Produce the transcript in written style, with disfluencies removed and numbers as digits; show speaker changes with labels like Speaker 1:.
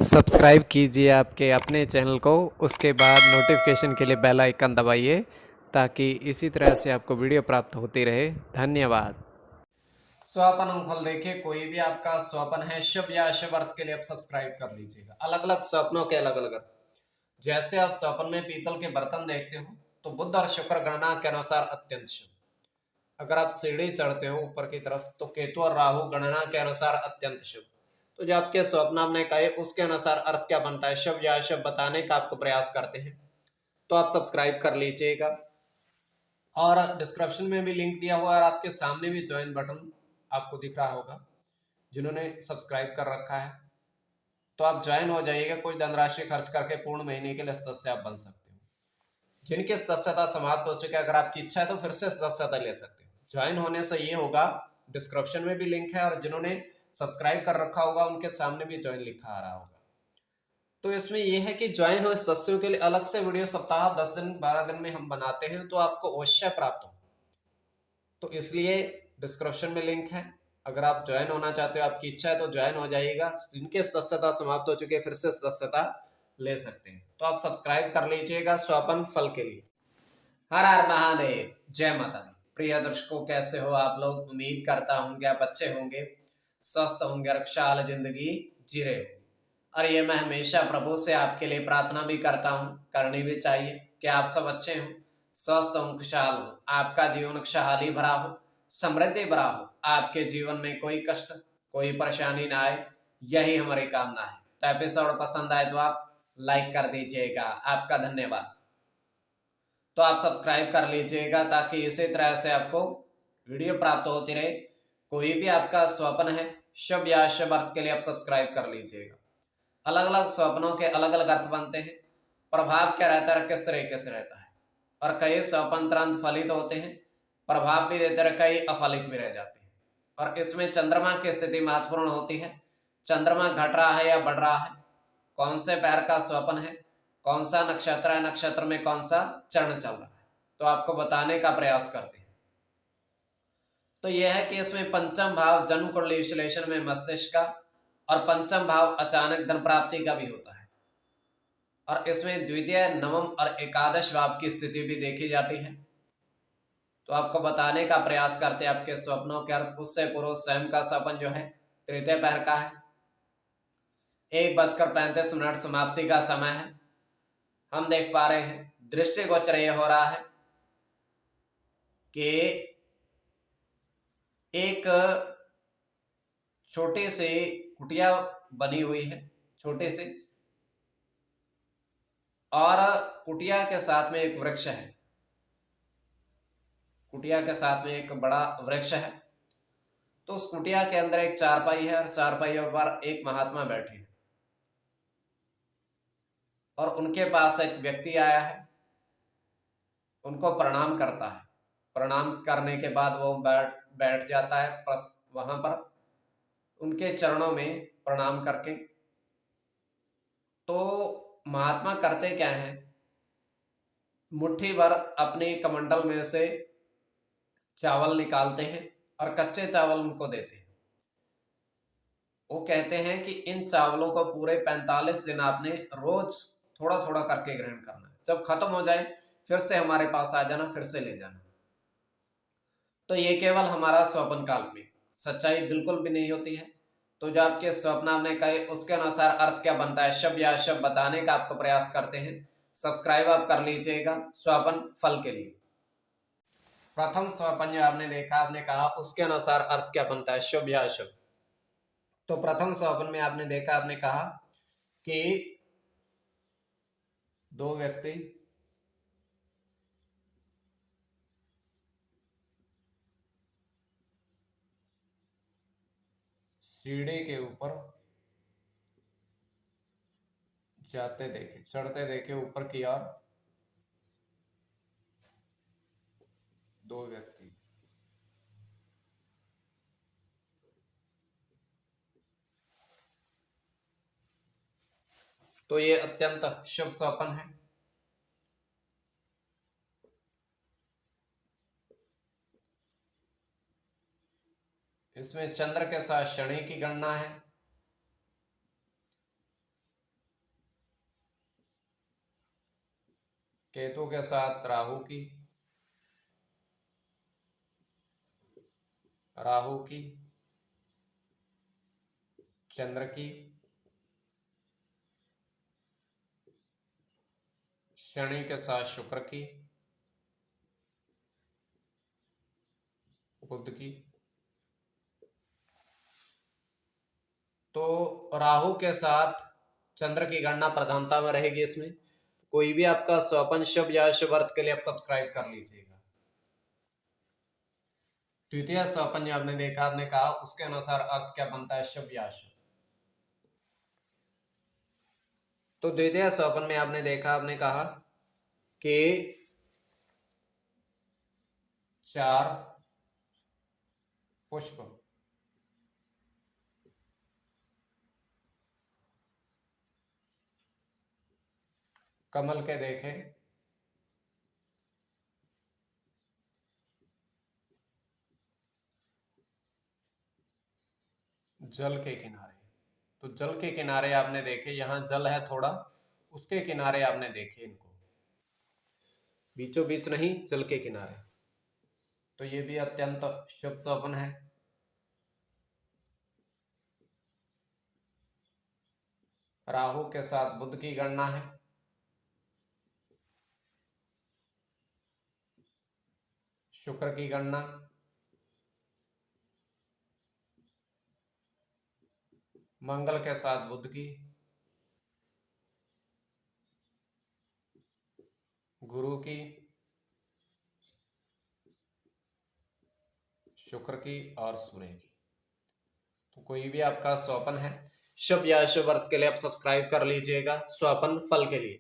Speaker 1: Subscribe कीजिए आपके अपने चैनल को, उसके बाद नोटिफिकेशन के लिए बेल आइकन दबाइए ताकि इसी तरह से आपको वीडियो प्राप्त होती रहे। धन्यवाद।
Speaker 2: स्वपन अंगफल देखिए, कोई भी आपका स्वपन है शुभ या अशुभ अर्थ के लिए आप सब्सक्राइब कर लीजिएगा। अलग अलग स्वप्नों के अलग अलग अर्थ। जैसे आप स्वप्न में पीतल के बर्तन देखते हो तो बुध और शुक्र गणना के अनुसार अत्यंत शुभ। अगर आप सीढ़ी चढ़ते हो ऊपर की तरफ तो केतु और राहु गणना के अनुसार अत्यंत शुभ। तो जो आपके स्वप्न आपने कहे उसके अनुसार अर्थ क्या बनता है, शुभ या अशुभ बताने का आपको प्रयास करते हैं, तो आप सब्सक्राइब कर लीजिएगा। और डिस्क्रिप्शन में भी लिंक दिया हुआ है और आपके सामने भी ज्वाइन बटन आपको दिख रहा होगा। जिन्होंने सब्सक्राइब कर रखा है तो आप ज्वाइन हो जाइएगा। कोई धनराशि खर्च करके पूर्ण महीने के लिए सदस्य आप बन सकते हो। जिनकी सदस्यता समाप्त हो चुकी है, अगर आपकी इच्छा है तो फिर से सदस्यता ले सकते हो। ज्वाइन होने से ये होगा, डिस्क्रिप्शन में भी लिंक है और जिन्होंने सब्सक्राइब कर रखा होगा उनके सामने भी ज्वाइन लिखा आ रहा होगा। तो इसमें यह है कि ज्वाइन हुए सदस्यों के लिए अलग से वीडियो सप्ताह 10 दिन 12 दिन में हम बनाते हैं, तो आपको अवश्य प्राप्त हो। तो इसलिए डिस्क्रिप्शन में लिंक है। अगर आप ज्वाइन होना चाहते हो, आपकी इच्छा है तो ज्वाइन हो जाइएगा। जिनके सदस्यता समाप्त हो चुके फिर से सदस्यता ले सकते हैं। तो आप सब्सक्राइब कर लीजिएगा स्वपन फल के लिए। हर हर महादेव, जय माता दी। प्रिय दर्शकों, कैसे हो आप लोग? उम्मीद करता हूँ कि आप अच्छे होंगे, स्वस्थ होंगे, रक्षाल जिंदगी जी रहे होंगे। और ये मैं हमेशा प्रभु से आपके लिए प्रार्थना भी करता हूँ, करनी भी चाहिए कि आप सब अच्छे हों, स्वस्थ हों, खुशहाल हो, आपका जीवन खुशहाली भरा हो, समृद्धि भरा हो, आपके जीवन में कोई कष्ट कोई परेशानी ना आए, यही हमारी कामना है। तो एपिसोड पसंद आए तो आप लाइक कर दीजिएगा, आपका धन्यवाद। तो आप सब्सक्राइब कर लीजिएगा ताकि इसी तरह से आपको वीडियो प्राप्त होती रहे। कोई भी आपका स्वप्न है शुभ या अशुभ अर्थ के लिए आप सब्सक्राइब कर लीजिएगा। अलग अलग स्वप्नों के अलग अलग अर्थ बनते हैं। प्रभाव क्या रहता है, किस तरीके से रहता है। और कई स्वप्न तुरंत फलित होते हैं, प्रभाव भी देते रहे, कई अफलित भी रह जाते हैं। और इसमें चंद्रमा की स्थिति महत्वपूर्ण होती है। चंद्रमा घट रहा है या बढ़ रहा है, कौन से पैर का स्वप्न है, कौन सा नक्षत्र है, नक्षत्र में कौन सा चरण चल रहा है, तो आपको बताने का प्रयास करते हैं। तो यह है कि इसमें पंचम भाव जन्म कुंडली विश्लेषण में मस्तिष्क का और पंचम भाव अचानक धन प्राप्ति का भी होता है। और इसमें द्वितीय, नवम और एकादश भाव की स्थिति भी देखी जाती है। तो आपको बताने का प्रयास करते हैं आपके स्वप्नों के अर्थ। उससे पूर्व स्वयं का स्वप्न जो है तृतीय पैर का है। 1:35 समाप्ति का समय है। हम देख पा रहे हैं दृष्टिगोचर ये हो रहा है कि एक छोटी सी कुटिया बनी हुई है, छोटी सी, और कुटिया के साथ में एक वृक्ष है। कुटिया के साथ में एक बड़ा वृक्ष है। तो उस कुटिया के अंदर एक चारपाई है और चारपाइयों पर एक महात्मा बैठे हैं। और उनके पास एक व्यक्ति आया है, उनको प्रणाम करता है। प्रणाम करने के बाद वो बैठ जाता है वहां पर उनके चरणों में प्रणाम करके। तो महात्मा करते क्या है, मुट्ठी भर अपने कमंडल में से चावल निकालते हैं और कच्चे चावल उनको देते हैं। वो कहते हैं कि इन चावलों को पूरे 45 दिन आपने रोज थोड़ा थोड़ा करके ग्रहण करना है। जब खत्म हो जाए फिर से हमारे पास आ जाना, फिर से ले जाना। तो ये केवल हमारा स्वप्न काल में, सच्चाई बिल्कुल भी नहीं होती है। तो जो आपके स्वप्न आपने कहे उसके अनुसार अर्थ क्या बनता है, शुभ या अशुभ बताने का आपको प्रयास करते हैं। सब्सक्राइब आप कर लीजिएगा स्वप्न फल के लिए। प्रथम स्वप्न जो आपने देखा, आपने कहा उसके अनुसार अर्थ क्या बनता है, शुभ या अशुभ। तो प्रथम स्वप्न में आपने देखा, आपने कहा कि दो व्यक्ति सीढ़ी के ऊपर जाते देखे, चढ़ते देखे ऊपर की ओर दो व्यक्ति। तो ये अत्यंत शुभ स्वप्न है। इसमें चंद्र के साथ शनि की गणना है। केतु के साथ राहु की, चंद्र की, शनि के साथ शुक्र की, बुध की। तो राहु के साथ चंद्र की गणना प्रधानता में रहेगी इसमें। कोई भी आपका स्वपन शुभ या अशुभ अर्थ के लिए आप सब्सक्राइब कर लीजिएगा। द्वितीय स्वपन जो आपने देखा, आपने कहा उसके अनुसार अर्थ क्या बनता है, शुभ या अशुभ। तो द्वितीय स्वपन में आपने देखा, आपने कहा कि 4 पुष्प, कमल के देखे, जल के किनारे। तो जल के किनारे आपने देखे, यहां जल है थोड़ा, उसके किनारे आपने देखे इनको, बीचों बीच नहीं, जल के किनारे। तो ये भी अत्यंत शुभ स्वप्न है। राहु के साथ बुध की गणना है, शुक्र की गणना, मंगल के साथ बुध की, गुरु की, शुक्र की और सूर्य की। तो कोई भी आपका स्वपन है शुभ या अशुभ अर्थ के लिए आप सब्सक्राइब कर लीजिएगा स्वपन फल के लिए।